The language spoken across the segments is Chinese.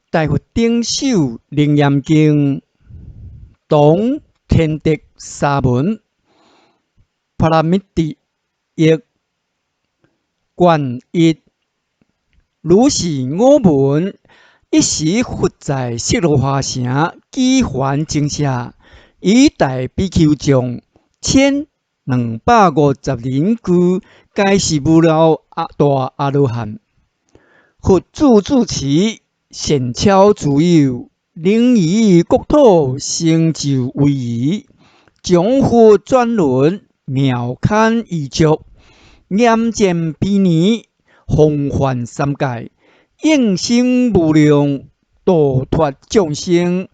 大佛顶首楞严经，同天德沙门，帕拉密地译卷一。如是我闻，一时佛在色罗华城举还精舍，以大比丘众1250人居，皆是无了大阿罗汉。佛主持，善巧自有，能以国土成就威仪，将佛转轮，妙堪异足，严正比尼，弘范三界，应生无量，度脱众生，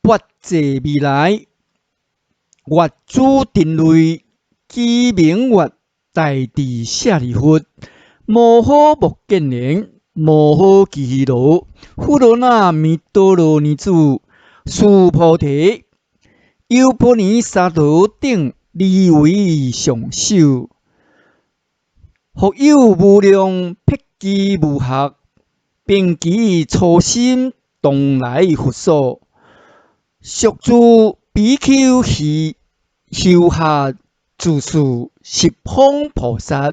拔济未来，月主定类，其名曰大智舍利弗，摩诃目犍连，摩诃祇毗罗，富罗那弥多罗尼子，须菩提，优婆尼沙陀等二位上首，复有无量辟支无学，并其初心，当来佛所，宿住比丘修下自事，十方菩萨，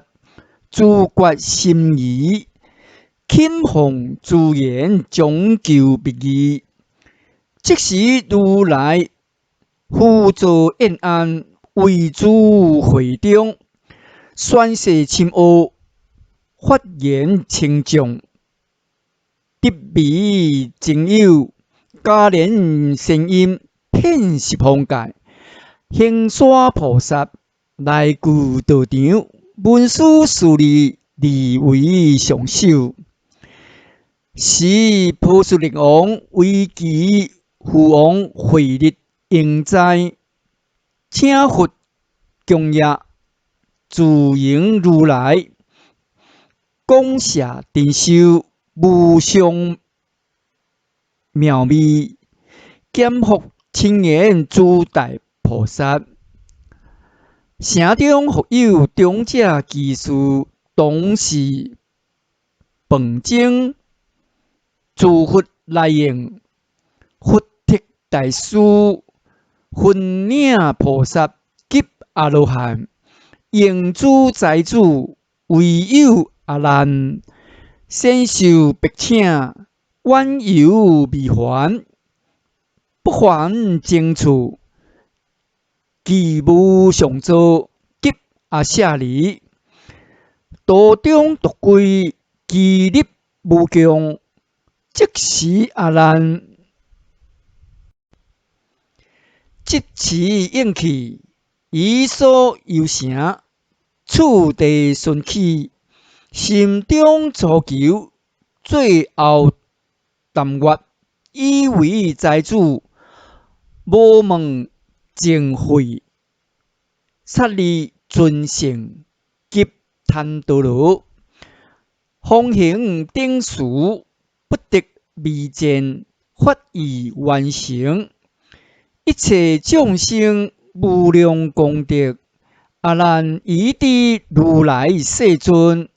自觉心仪，钦奉资言，终究别义。即时如来辅佐宴安，为诸会中，宣誓深奥，发言清净，得味真有，加连声音，遍十方界。行沙菩萨来具道场，文殊师利二位上首。时波斯匿王为其父王慧律应在，请佛供养，自迎如来，讲谢珍秀，无上妙味，减福清言诸大菩萨。城中复有长者居士，当时饭前，自佛来迎，佛特大师，分领菩萨及阿罗汉，应诸财主，唯有阿难，先受白请，远游未还，不还正处。其无上座，及阿舍利，道中独归，其力无穷，即时阿难，即时应去，以所游城，处地顺起，心中所求，最后但愿，以为财主，无问净慧，刹利尊胜及贪多罗，方行顶事，不得未见，法义完成，一切众生无量功德，阿难依知如来世尊，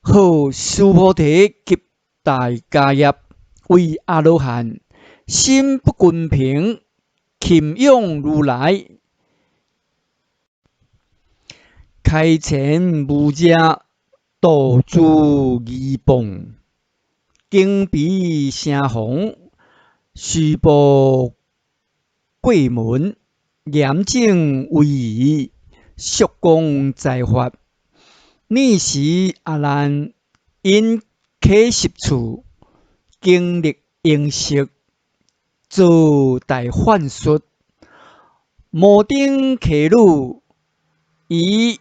号须菩提及大家业，为阿罗汉，心不均平，钦仰如来，开前无遮，度诸疑谤，经比声洪，须报贵门，严正威仪，速讲财法。尔时阿难因起习处，经历应识，做大幻术，摩顶伽女，以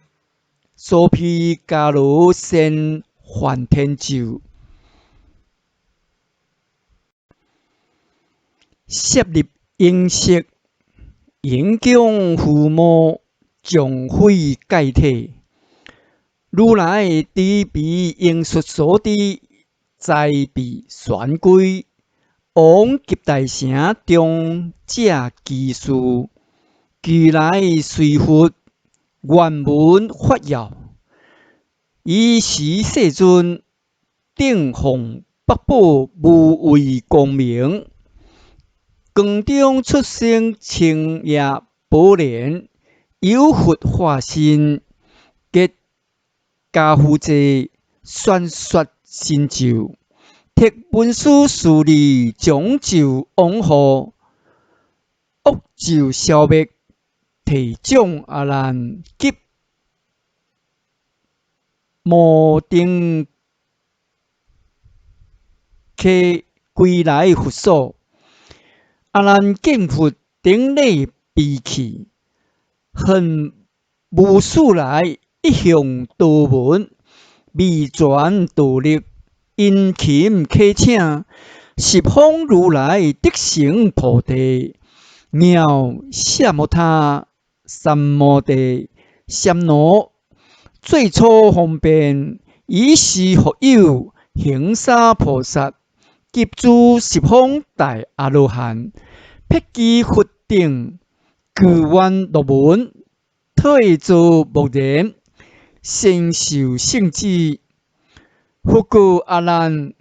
娑毗伽罗现梵天咒，摄入应识，应供父母，将毁解体。如来知彼应术所知，在彼玄归，往极大城中者居士，俱来随佛，愿闻法要。以时世尊，顶奉北部无为光明，光中出生青叶宝莲，有佛化身，结家父济，宣说成就，摕文书事理，将就往后，恶就消灭，提奖阿难及摩顶客归来佛所。阿难见佛顶礼悲泣，恨无始来一向道门，未传道力，殷勤恳请，十方如来得成菩提。妙萨摩他三摩地三罗，最初方便，以是复有行沙菩萨，及诸十方大阿罗汉，辟支佛顶，具愿乐门，退作木然，身受圣智。佛告阿难：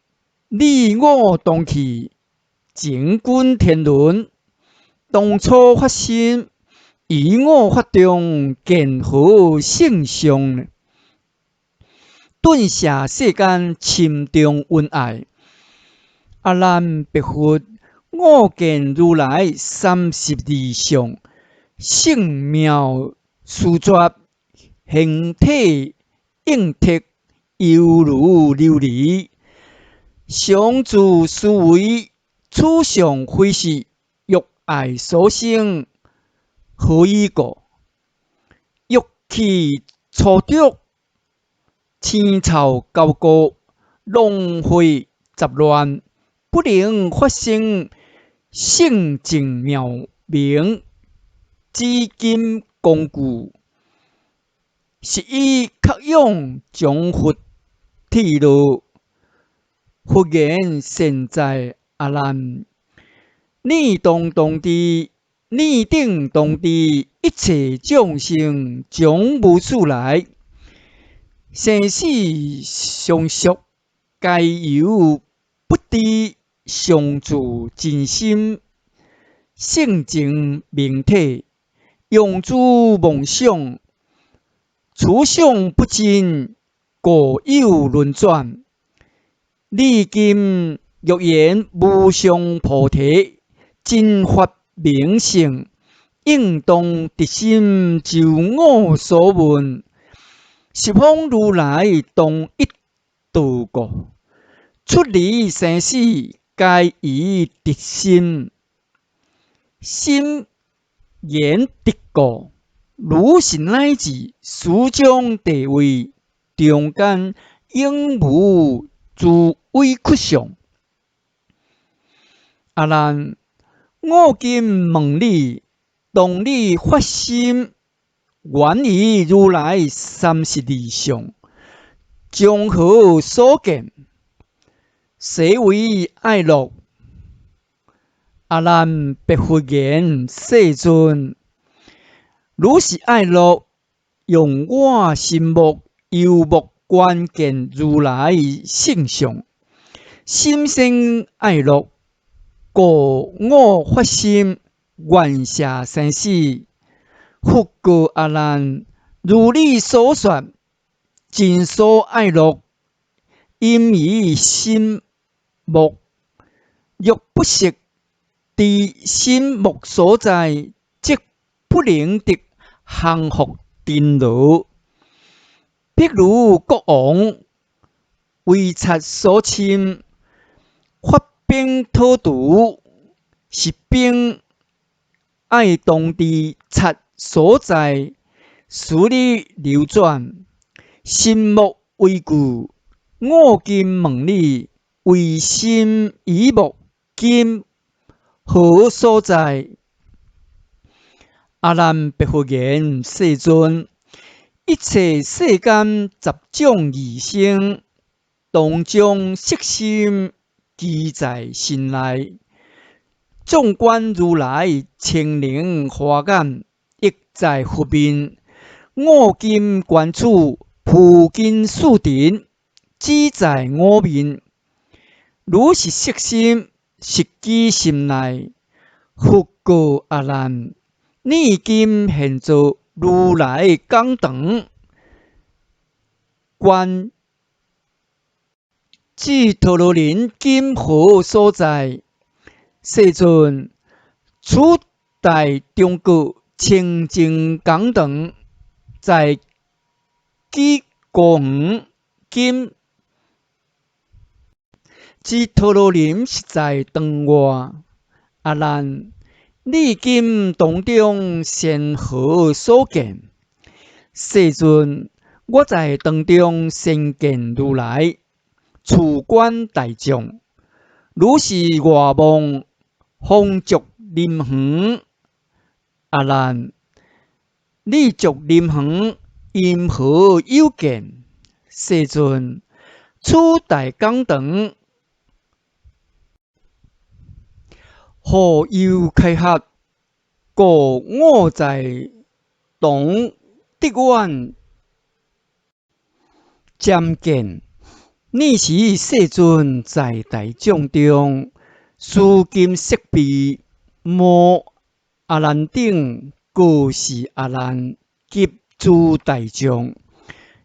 你我同去，前滚天伦。当初发心，以我法中见何圣相呢？顿下世间深重恩爱。阿难白佛：我见如来32相，圣妙殊绝，形体应剔，犹如琉璃。常自思维，此相非是欲爱所生，何以故？欲起初着，青草高高，浪费杂乱，不能发生圣净妙明，紫金光具，是以克用将佛剃落。佛言：现在阿难，你当知，你定当知，一切众生将无始来，生死相续，皆由不知相助真心，性情明体，用诸梦想，此相不真，故有轮转。历今欲言无上菩提，真法明性，应当直心就我所问。十方如来当一度过，出离生死，皆以直心。心言得过，如是乃至书中地位，中间应无诸委屈相。阿难，我今问你，当你发心，愿以如来32相，从何所见？谁为爱乐？阿难白佛言：世尊，如是爱乐，用我心目游目观见如来性相，心生爱乐，故我发心愿舍生死。佛告阿难：如你所说，真所爱乐，因以心目，若不识知心目所在，即不能得降伏颠倒。譬如国王为贼所侵，发兵讨除，士兵爱当知贼所在，使你流转，心目为故。我今问你，为心以目，今何所在？阿难白佛言：世尊，一切世间十种异生，当将色心记在心内。纵观如来清灵华眼，亦在佛面。我今观处，普金树顶，只在我面。如是色心，实机心内，复告阿难：你今现做如来讲堂，观智陀罗林今何所在？世尊，此大中国清净讲堂，在基国园，今智陀罗林实在堂外。阿难，你今当中先何所见？世尊，我在堂中先见如来，处观大众，如是外望，风烛林园。阿难，你烛林园因何有见？世尊，此大讲堂，何有开合？故我在堂得愿瞻见。你是世尊在大众中，须金色臂，摩阿难顶，各是阿难及诸大众。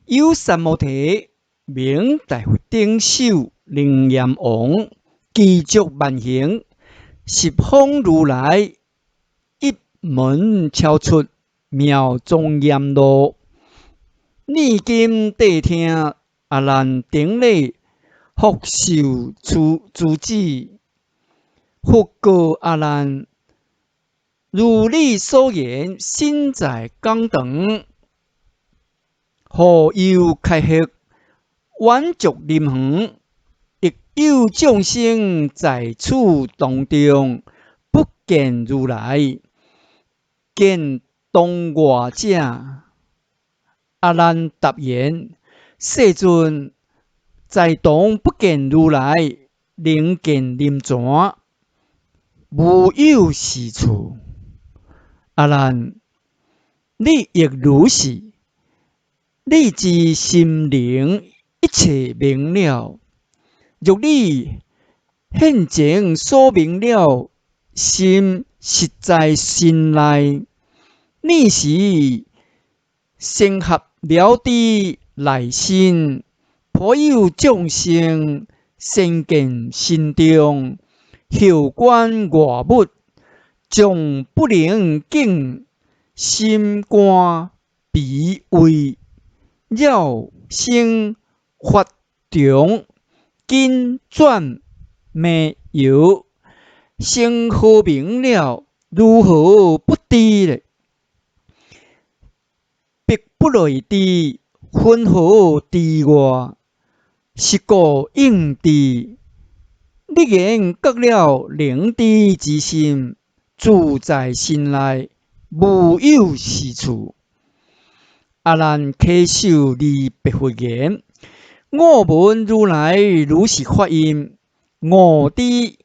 有三摩提，名大佛顶首灵焰王，具足万行，十方如来一门超出，妙庄严路。你今谛听阿难顶礼，复受诸旨。复告阿难：如你所言，身在讲堂，何有开合？晚烛林园，亦有众生在此当中，不见如来，见当外者。阿难答言：世尊，在当不见如来，能见临泉，无有是处。阿难，你亦如是。你知心灵一切明了，若你现前所明了，心实在心内，你是成合了知内心，颇有众生先见心中，后观外物，将不能境心肝脾胃，绕生法中，金转迷游，生何明了？如何不知呢？必不内知，分何知外？是故应知。你言觉了能知之心，住在心内，无有是处。阿难稽首礼白佛言：我闻如来如是法音，我知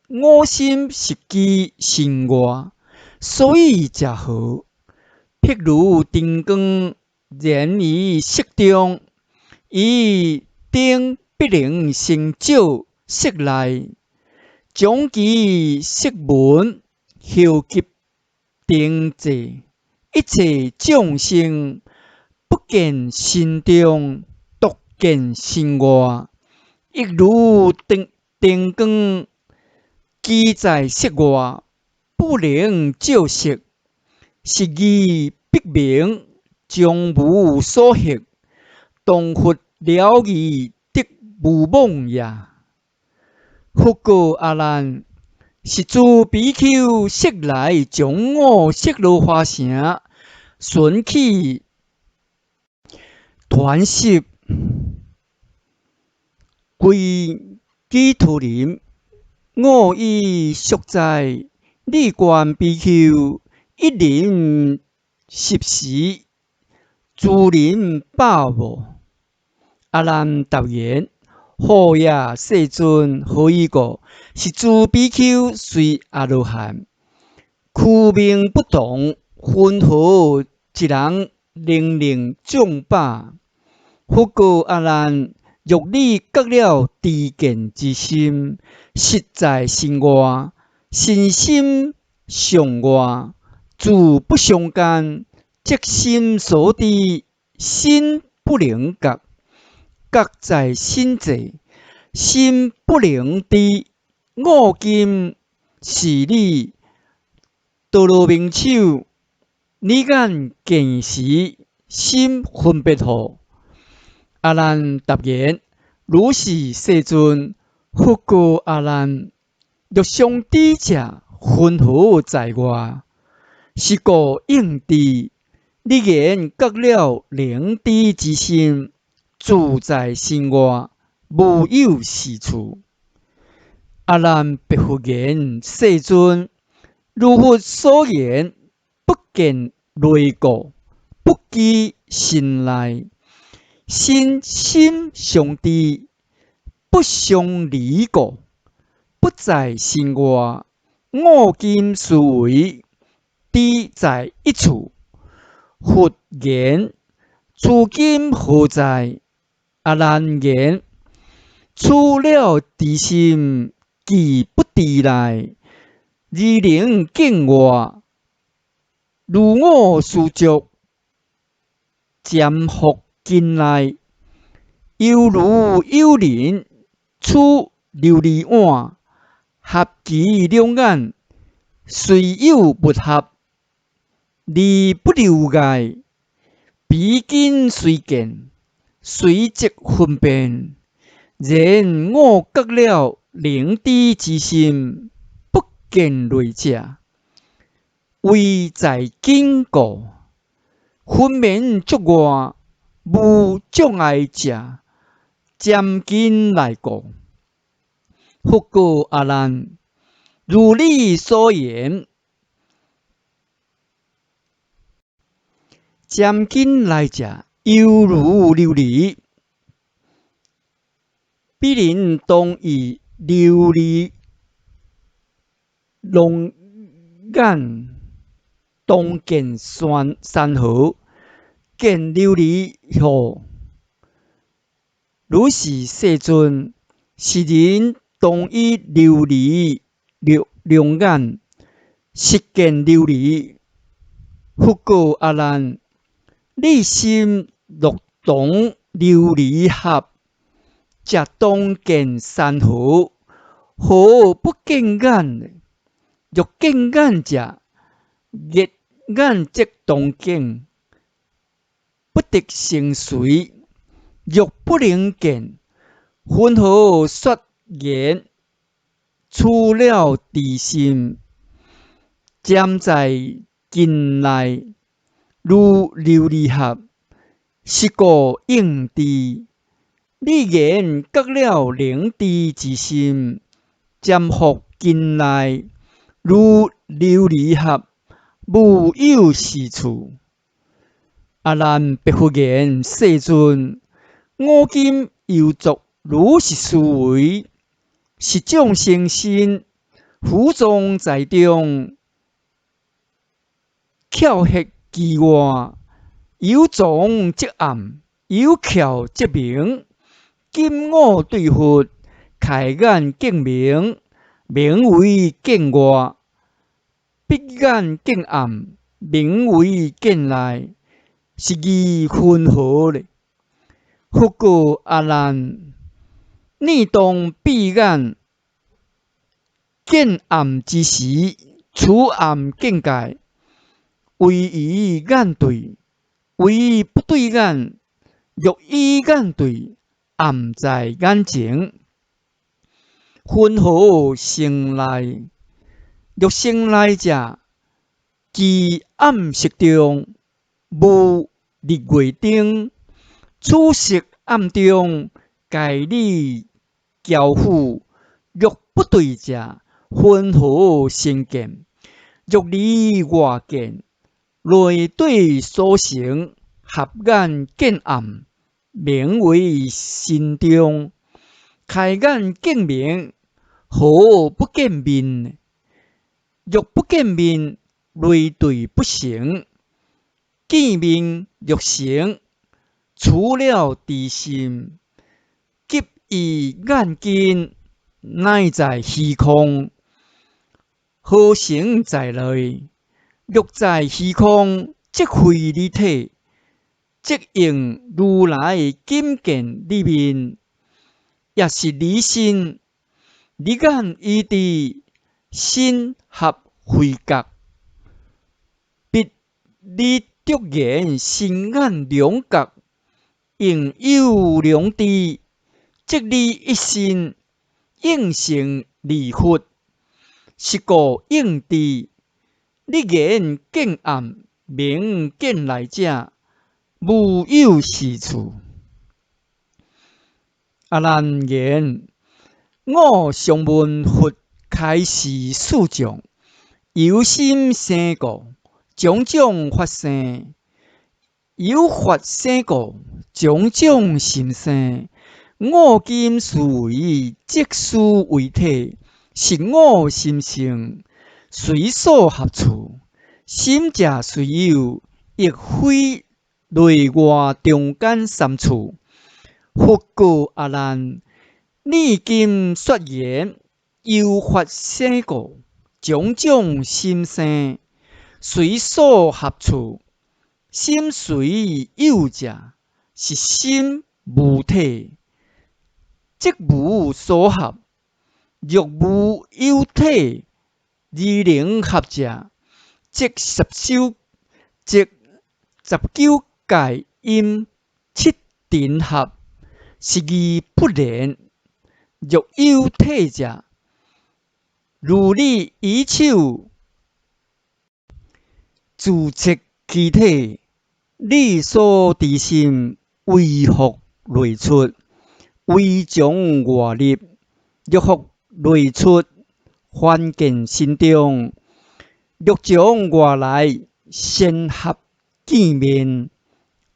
我心实机心外，所以者何？譬如灯光燃于色中，以灯必能成照色内，将其色闻后及灯际，一切众生不见心中，独见心外。亦如灯光居在色外，不能照色，是义必明，将无所惑。当佛了义，得无妄也。复告阿难：是诸比丘昔来将我色罗花城，顺起团习，归基土林。我已宿在，你观比丘一人10时，诸人饱无？阿难答言：好也，世尊，何以故？是诸比丘虽阿罗汉，躯命不同，分何一人能令众饱？复告阿难：若你觉了知见之心，实在心外，身心相外，自不相干，即心所知，心不能觉，觉在心际，心不能知。五金是你道路明手，你眼见时，心分别好。阿难答言：如是世尊，复告阿难：若相知者，分何在外？是故应知。你言觉了能知之心，自在心外，无有是处。阿难白佛言：世尊，如佛所言，不见类故，不记心内。心心相知，不相离故，不在心外。五金思维，知在一处。佛言：此今何在？阿难言：除了知心，即不知内。而能见外，如我所着，暂伏近内。犹如有人取琉璃碗，合其两眼，虽有不合，而不留碍。彼今虽见，虽即分辨。然我觉了能知之心，不见类者，唯在经过。分明足外，无障碍者，渐近来过。复告阿难：如你所言，渐近来者，犹如琉璃。彼人当以琉璃龙眼，当见山河，见琉璃河。如是世尊，是人当以琉璃龙眼，实见琉璃。复告阿难：你心若当琉璃合，则当见山河，何不见眼？若见眼者，热眼即当见，不得成随。若不能见，云何说言？除了知心，暂在近内，如琉璃合。是故应知。你言觉了能知之心，暂伏近内，如琉璃合，无有是处。阿难白佛言：世尊，我今又作如是思维，是众生心苦中在中，巧合其外，有踪即暗，有巧即明。今我对佛，开眼见明，名为见外；闭眼见暗，名为见内。是义分何呢？复告阿难：你当闭眼见暗之时，除暗见界，唯以眼对；唯不对眼，若以眼对，暗在眼前。分何生内？若生内者，即暗室中，无日月灯。此时暗中，界理交互。若不对者，分何生见？若离外见，内对所成，合眼见暗，名为心中。开眼见明，何不见面呢？若不见面，内对不成。见面若成，除了知心，以眼睛乃在虚空，何成在内？欲在虚空，即非理体，即用如来金见里面，也是离心。离眼依地，心合慧觉，必你独言心眼两觉，应有两智，即你一心应成离佛，是故应智。你言见暗明见来者，无有是处。阿难言：我常闻佛开示四种，由心生故，种种法生；由法生故，种种心生。我今思维，即思为体，是我心性，随所合处。心者虽有，亦非内外中间三处。佛告阿难：你今说言，由法生故，种种心生，随所合处。心随有者，是心无体，即无所合；若无有体，而能合者，即19界因七定合，是义不然。若有体者，如你以手自切其体，你所知心为复内出，为将外入，若复内出，还见心中；若将外来，先合见面。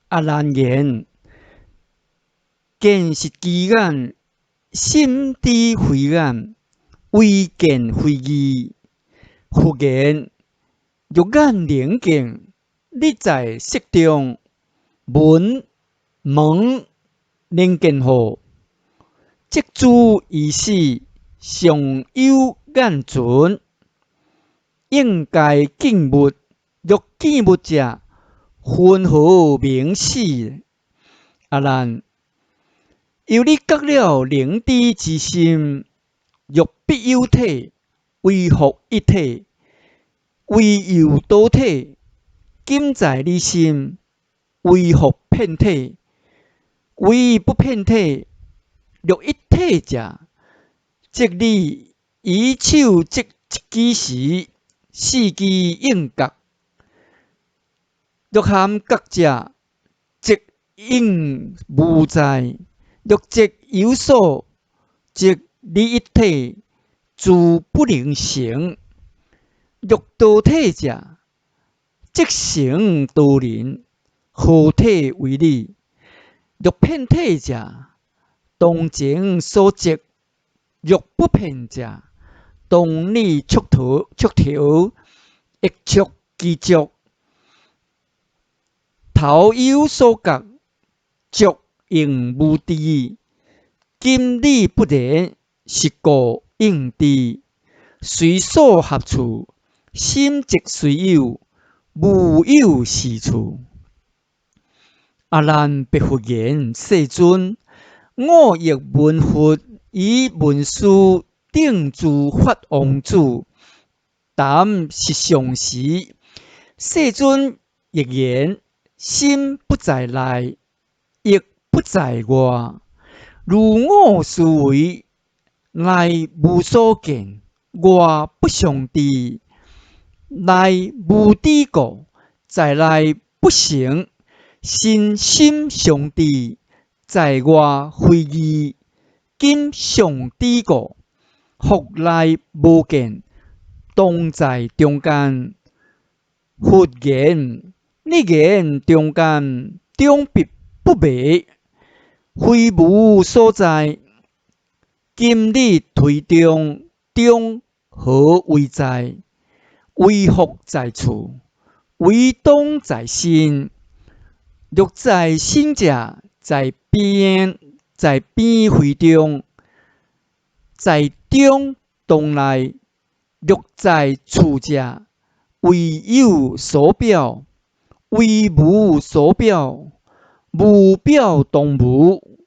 阿难言：见是机眼，心知非眼，为见非义。佛言：若眼能见，你在色中闻盲能见何？即诸意识，尚有眼存，应该见物。若见物者，分何明示？阿难，由你觉了能知之心，若必有体，为复一体？为有多体？今在你心，为复遍体？为不遍体？若一体者，即你以手即一支时，四支应觉；若含觉者，即应无在；若即有所，即你一体，自不能成。若多体者，即成多人，何体为你？若遍体者，当前所即；若不遍者，当你触条，亦触其足。头有所觉，足应无知。今你不然，是故应知。随所合处，心即随有，无有是处。阿难白佛言：世尊，我亦闻佛以文殊顶诸法王子，谈实相时，世尊亦言：心不在内，亦不在外。如我思维，内无所见，外不相知。内无知故，在内不成。心心相知，在外非义。今相知故，复内无见，当在中间。佛言：你言中间，中必不昧，非无所在。今你推中，中何为在？为复在处，为当在心。若在心者，在边；在边会中，在中洞内，略在处者，为有所表，为无所表，无表动无，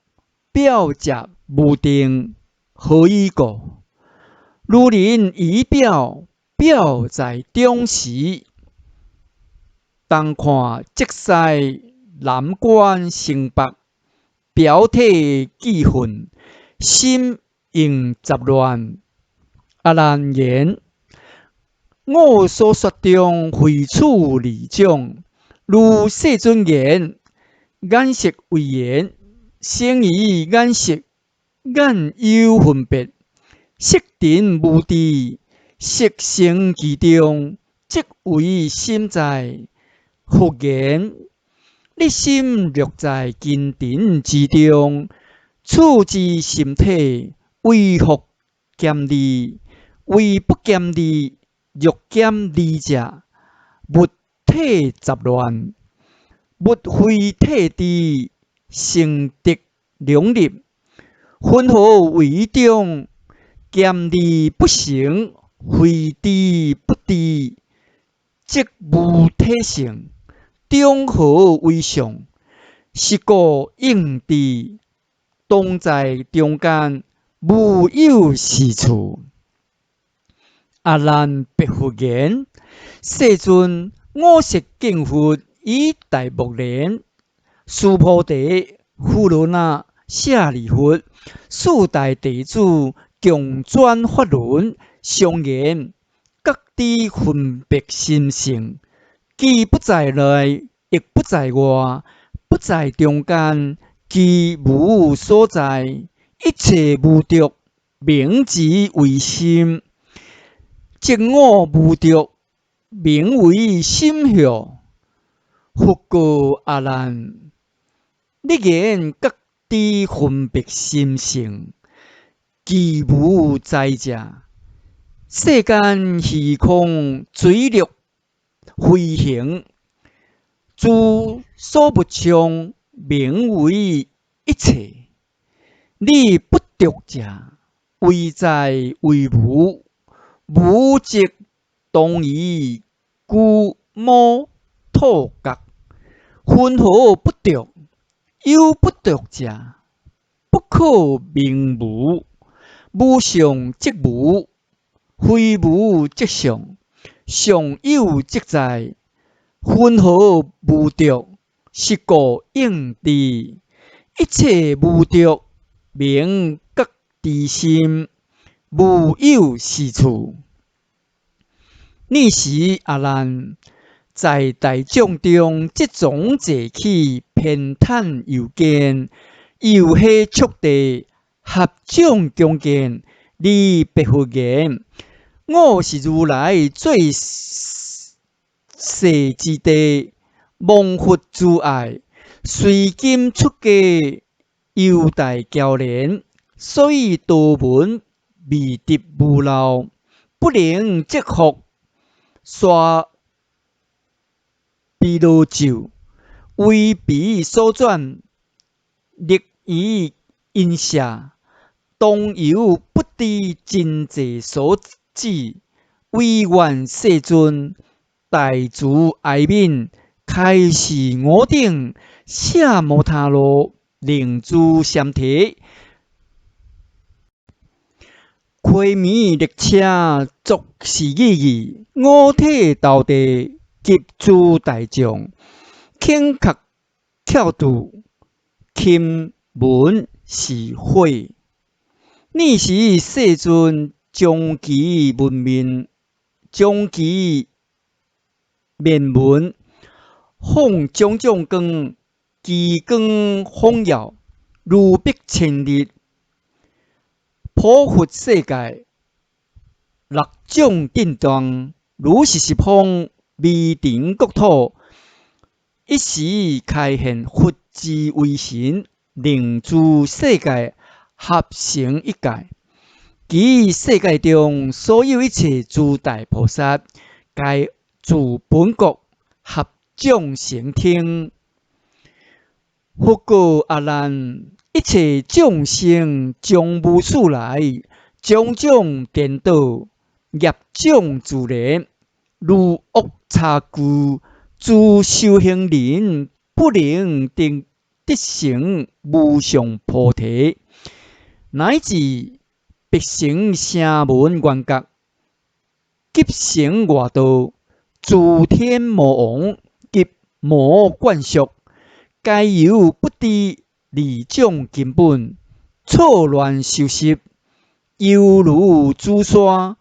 表者无定，何以故？如人仪表，表在中时。当看即西南关城北，表体既混，心应杂乱。阿难言：我所说中非此理种。如世尊言：眼识为眼，生于眼识，眼有分别，色尘无知，色生其中，即为心在。复言：你心略在金尘之中，处之心体，为复兼利？为不兼利，欲兼利者，物体杂乱，物非体智，成德两立，分合为中，兼利不成，非智不智，即无体性。中和为上，是故应知，当在中间，无有是处。阿难白佛言：世尊，我识敬佛以大目连，须菩提、富罗那、舍利弗四大弟子共转法轮，相言各知分别心性。既不在内，亦不在外，不在中间，其无所在。一切无着，名之为心；即我无着，名为心效。复告阿难：你言各知分别心性，其无在者。世间虚空随力飞行，诸所不常，名为一切。你不着者，为在为无，无即当于故魔土角，分合不着，有不着者，不可名无。无相即无，非无即相，相有即在，分合无着，是故应知。一切无着，名觉知心，无有是处。尔时阿难，在大众中，即种坐起，偏袒右肩，右下触地，合掌恭敬，礼白佛言：我是如来最摄之地，蒙佛诸爱，随今出家，犹待教练，所以多闻未得无漏，不能折服。刷毗罗咒，为彼所转，历于因舍，当由不知真迹所致。唯愿世尊大慈哀悯，开示我等，舍摩他罗，令诸三体。开弥列车，作是意，五体投地，及诸大众，顷刻巧度，钦闻是火。尔时世尊将其门面，将其面门，放种种光，其光放耀，如碧千日。普佛世界，六种震动，如是十方未尘国土，一时开现佛之威神，令诸世界合成一界。其世界中所有一切诸大菩萨，皆自本国合掌成听。复告阿难：一切众生将无数来，种种颠倒，业障自然。如恶差故，诸修行人不能得成无上菩提，乃至必成声闻缘觉，急成外道，诸天魔王及魔灌属，皆由不知二种根本，错乱修习，犹如朱砂，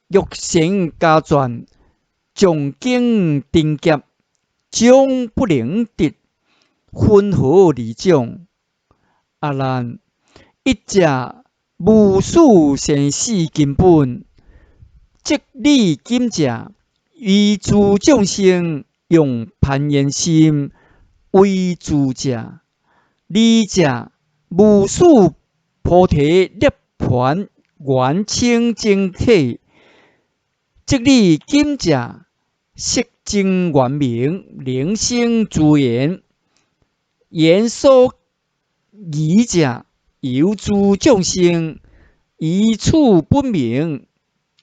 欲成家传，将经定劫，将不能得，分合二种。阿难，一者无数生死根本，即你今者于诸众生用攀缘心为主者，二者无数菩提涅盘圆清净体，即你今者色真圆明，灵性自然，言所疑者，由诸众生依处不明，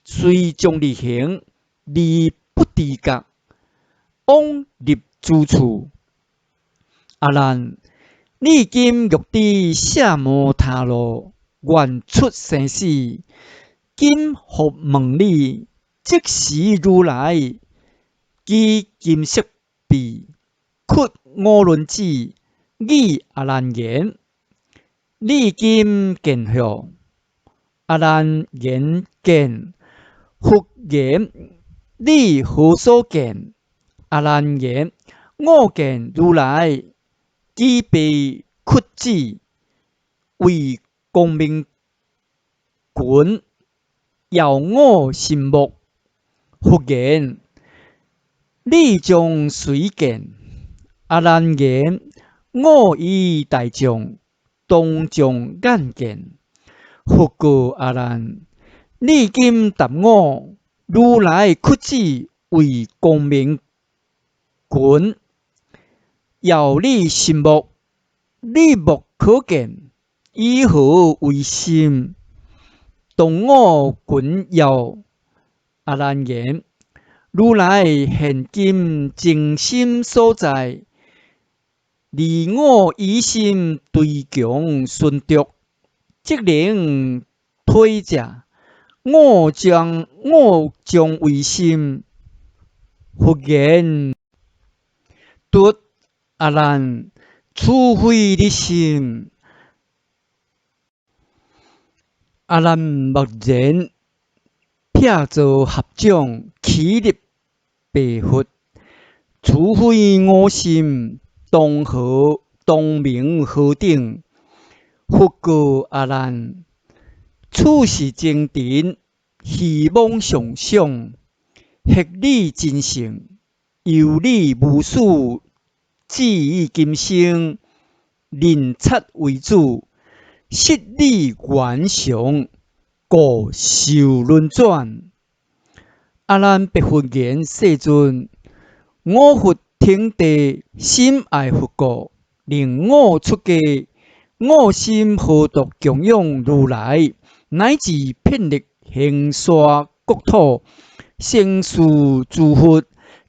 随众力行，离不知觉，往入诸处。阿难，你今欲知舍摩他罗，愿出生死，今复问你，即时如来以金色臂，屈五轮指，语阿难言：你今见何？阿难言见。复言：你何所见？阿难言：我见如来以臂屈指，为光明棍，耀我心目。复言：你将谁见？阿难言：我以大众当将眼见。复告阿难：你今答我，如来屈指为光明棍，耀你心目，你目可见，以何为心？当我棍耀。阿难言：如来现今净心所在，离我以心对强顺着，即能推者，我将为心。复言：夺阿难，除非你心。阿难默然，撇作合掌，起立白佛。除非我心，当明何等？复告阿难：此是精陈，虚妄想想，合理真性，由你无数至于今生，认察为主，实理原常，故受轮转。阿难白佛言：世尊，我佛听地，心爱佛果，令我出家，我心何独供养如来，乃至遍历行沙国土，成事诸佛，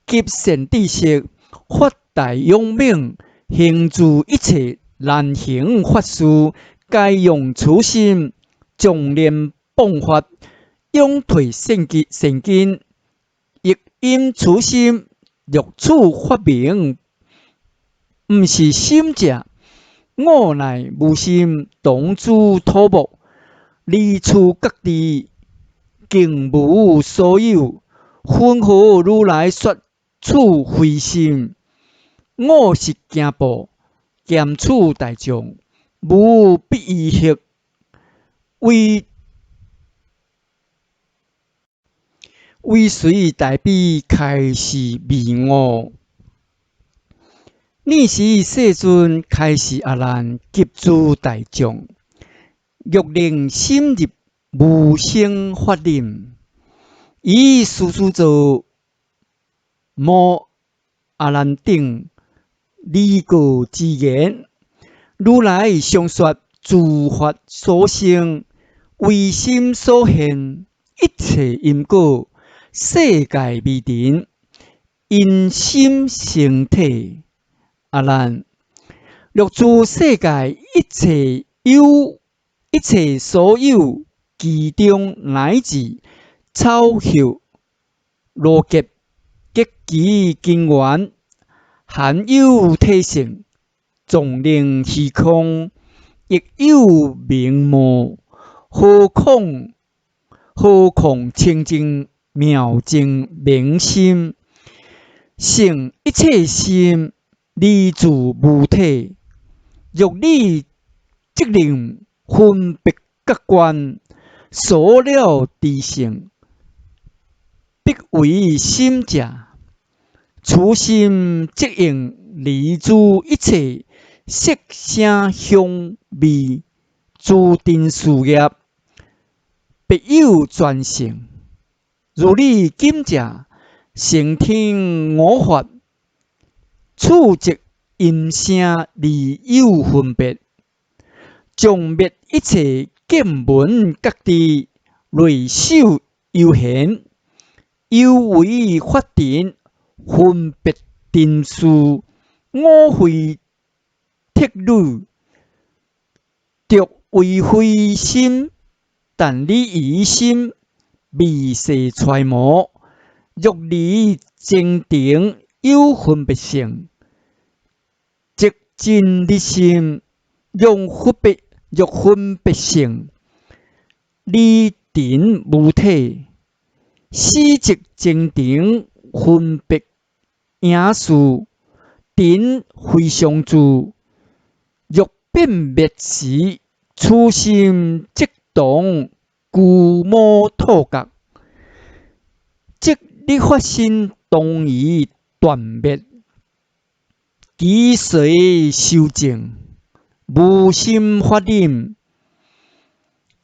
及善知识，发大勇猛，行诸一切难行法事，皆用此心，众念谤法，永退善根，亦因此心，若此法名，毋是心者，我乃无心，当诸土木，离处各地，竟无所有，云何如来说此非心？我是行步，兼此大众，无必依许，为随大悲开示迷我。你是世尊开示阿难，及诸大众，欲令深入无生法忍，以书作摩阿难等离垢之言，如来常说诸法所生，唯心所现，一切因果，世界未定，因心成体。阿难，若诸世界一切所有，其中乃至草叶、罗结、结其根源，含有体性，纵令虚空，亦有名貌。何况清净妙净明心，性一切心，离诸无体。若你即令分别各观，所了知性，必为心者。此心即应离诸一切色声香味诸定事业，别有专性。如你今者成听我法，触即音声离有分别，将灭一切见闻各知，类受有限，有为法定分别定数，我非铁律，着为非心，但你疑心，未世揣摩。若离正定有分别性，即真立心；若分别性，离定无体，死即正定分别影事，定非常住。若变灭时，此心即动故无脱觉，即你发心动于断灭，其随修正，无心发忍。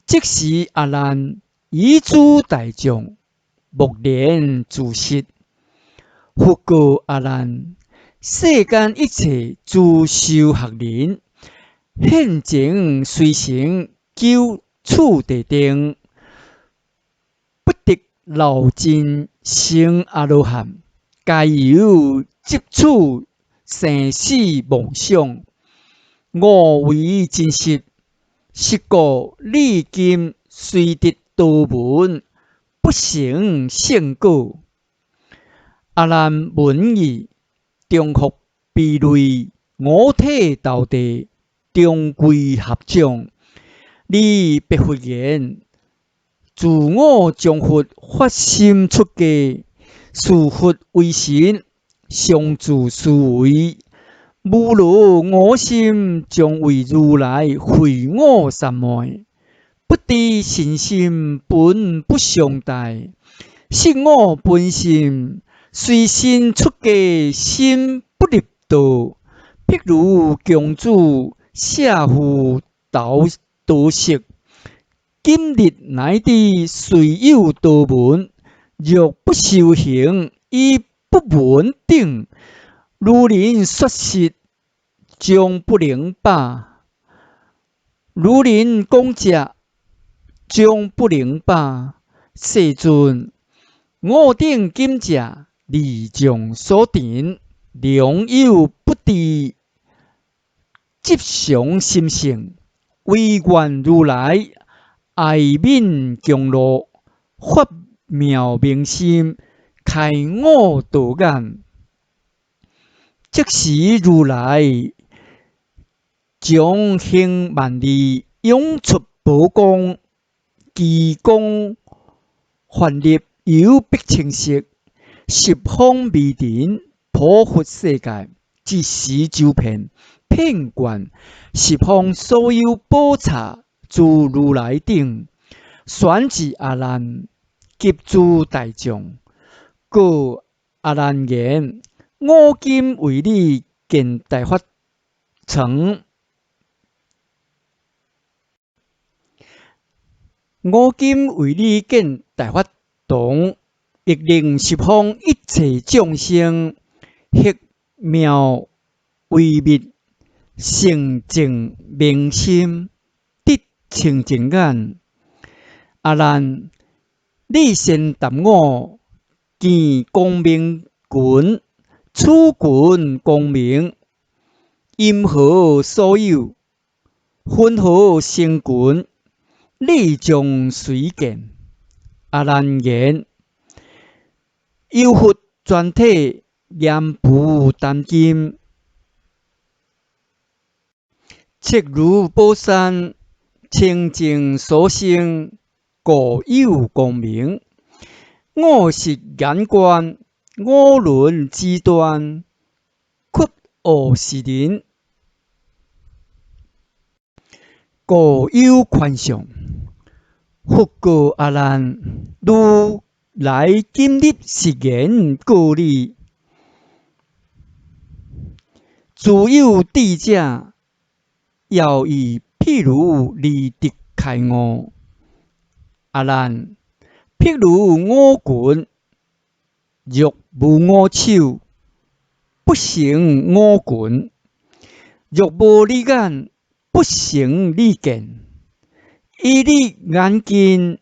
即是阿难，以诸大众，莫言自失。佛告阿难：世间一切诸修学人，现前随行求处地定，不得老尽成阿罗汉，皆由执取生死妄想，我为真实。是故你今虽得道门，不成圣果。阿难闻已，中复悲泪，五体投地，中归合掌。你别佛言：自我将佛发心出家，视佛为神，常自思维。无如我心将为如来会我三昧，不知信心本不相待，是我本心随心出家，心不入道。譬如公主下夫道色，今日乃至虽有道门，若不修行，亦不稳定。如人说实，将不能把；如人讲假，将不能把。世尊，我等今者利众所定，良莠不治，吉祥心性，唯愿如来爱悯降露，发妙明心，开我道眼。即时如来将行万里，涌出宝光，其光幻立有碧青色，十方未定，普佛世界，即时周遍，遍观十方所有宝刹，诸如来顶，宣至阿难及诸大众。告阿难言：我今为你建大法城，我今为你建大法堂，亦令十方一切众生，迄妙微密，性净明心，得清净眼。阿难，你先答我，见光明群，处群光明，因何所有？分何成群？你将谁见？阿难言：有佛全体，严不担金。切如宝山，清净所生，故有光明。我是眼观，我论之端，屈何是人？故有权相。佛告阿难：如来今日是言告你，自有智者，要以譬如离敌开悟。阿难，譬如我棍，若无我手，不成我棍；若无你眼，不成你见。以你眼见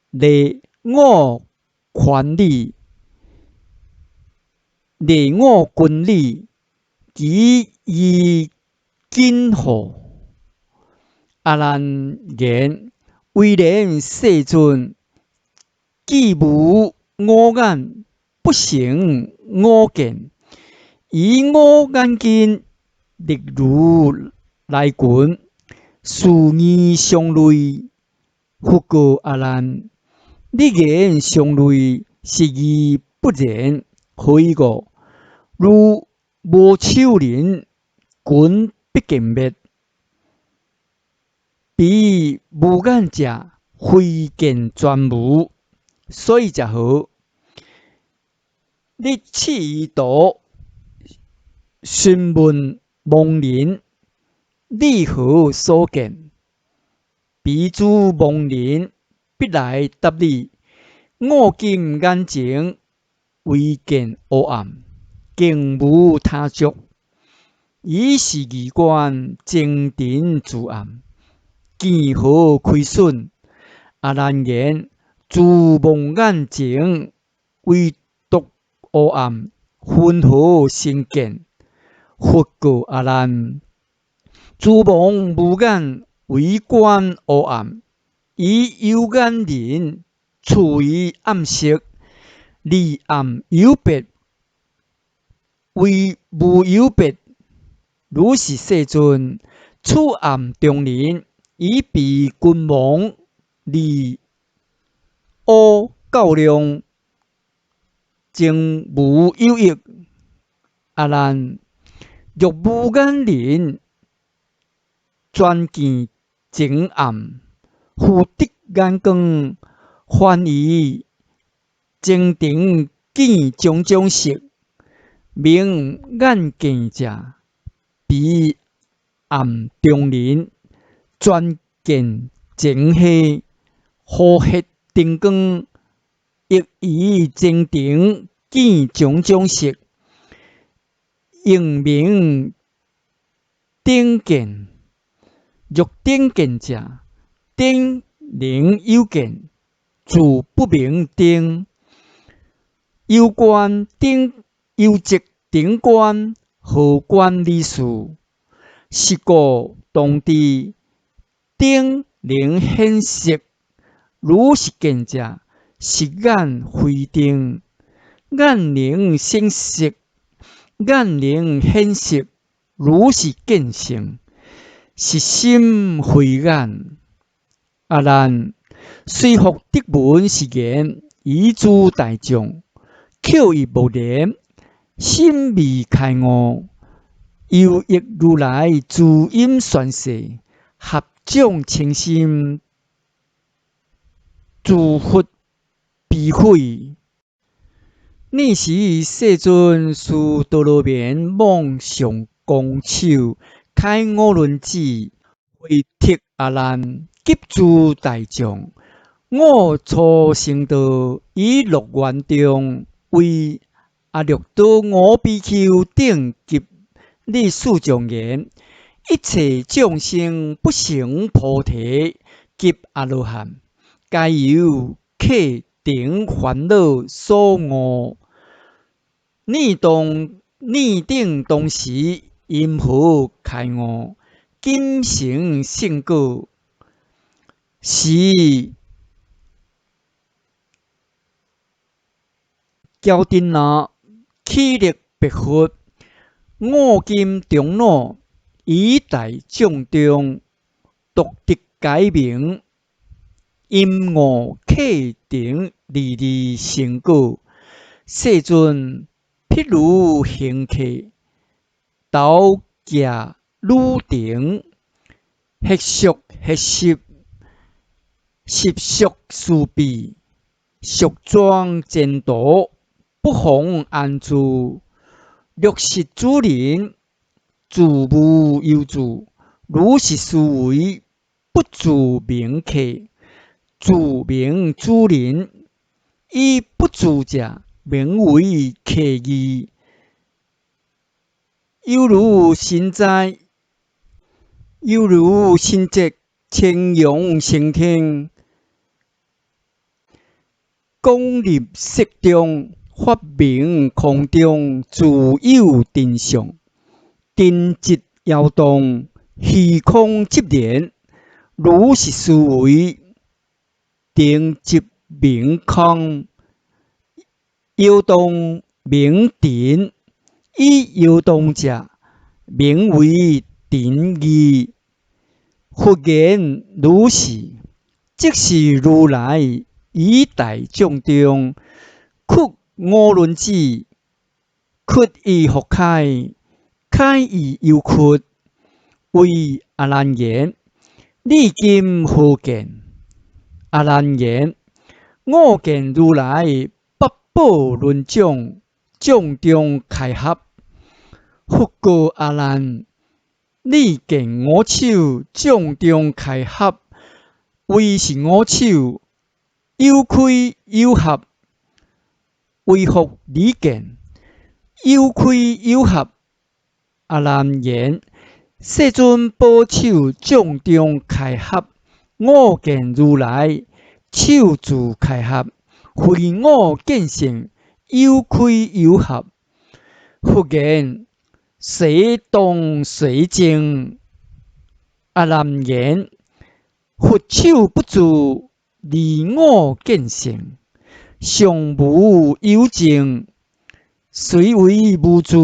内我权利，内我君利，其以今何？阿难言：唯然世尊，既无我眼，不成我见。以我眼见，力如来拳，殊义相类。佛告阿难：你言相类，是义不然。何以故？如无手人，拳必见灭。彼无眼者，非见全无，所以才好。你试图询问亡人，你何所见？彼诸亡人必来答你：我今眼前唯见黑暗，竟无他足。以是义观，精den自暗，见何亏损？阿难言：自亡眼前，唯独黑暗，分何成见？佛告阿难：自亡无眼，唯观黑暗。以有眼人，处于暗色，离暗有别，为无有别。如是世尊，处暗中人，以彼君王，离黑较亮，จึ无有益。阿难，若无眼人，专见情暗，复得眼光，反以精den见种种色，名眼见者。彼暗中人，专见情黑，好黑灯光，亦以精den见种种色，应名灯见。若灯见者，灯能有见，自不明灯。有观灯，有即灯观，何观理事？是故当知灯能显色，如是见者，是眼非灯。眼能显色，眼能显色，如是见性，是心非眼。阿难，虽复得闻是言，以诸大众，口亦无言，心未开悟，又益如来自因宣示，合众清心，自佛必毁。那时世尊是陀罗绵往上拱手，开我轮子，回택阿难，及诸大众。我初成道，以乐园中，为阿耨多我比丘等及你数众言：一切众生不成菩提及阿罗汉，皆由客顶烦恼所误。逆定当时，因何开悟？今成圣果，是教定那气力别佛，五金中脑，以大众中，独得解明。因我客顶离离成果，世尊譬如行客，斗驾汝顶，黑宿黑湿，湿宿思避，宿装前途，不妨安住。略识主人，自无有主；如是思维，不自名客。自名主人，以不自者，名为客义。犹如身在，犹如身在青阳升天，光入色中，发明空中，自有真相。定即摇动，虚空即然。如是思维，定即明空，摇动明定，以摇动者，名为定义。佛言如是，即是如来以大众中，屈五轮智，屈以复开，开以又屈，为阿难言：你今何见？阿难言：我见如来八宝轮种，种中开合。佛告阿难：你见我手种中开合，为是我手有开有合，为何你见？有开有合。阿难言：世尊宝手种中开合，我见如来手自开合，非我见性有开有合。佛言：谁动谁静？阿难言：佛手不自，离我见性，尚无有静，虽为无自？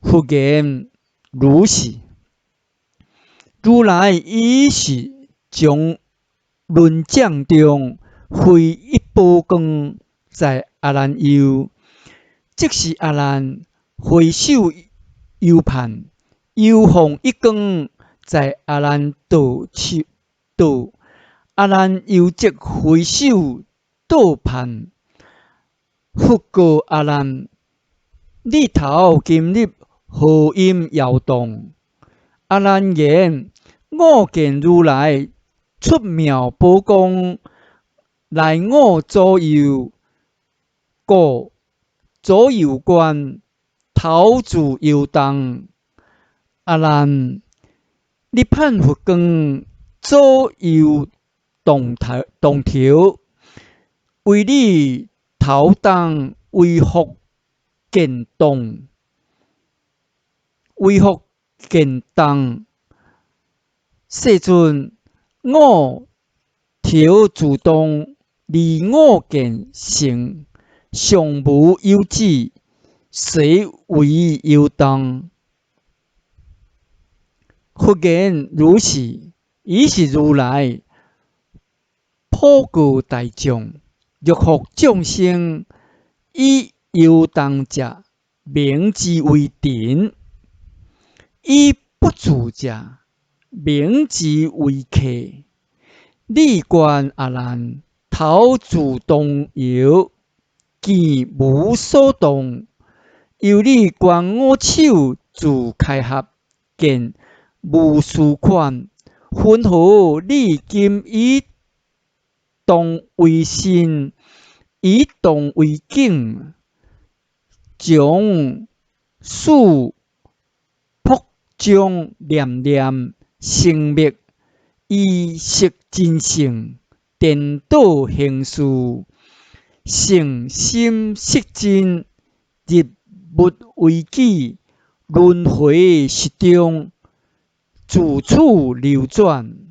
佛言如是。如来以是将论讲中，非一宝光在阿难右，即是阿难回首右畔，右放一光在阿难倒，阿难右即回首倒畔。佛告阿难：你头今日何因摇动？阿难言：我见如来出妙宝光，来我左右，故左右观，头自摇动。阿难，你盼佛光，左右动头，为你头动，为何见动？为何见动？世尊，我头自动，离我见性，尚无有智，谁为有动？佛言如是，以是如来普告大众，欲复众生，以有动者，名之为定；以不自者，名之为客。你观阿难，头自动摇，见无所动；由你观我手自开合，见无事款。云何你今以动为心，以动为境，将事将念念生灭，以识真性，颠倒形事，诚心识真，入物为己，轮回实中，自此流转。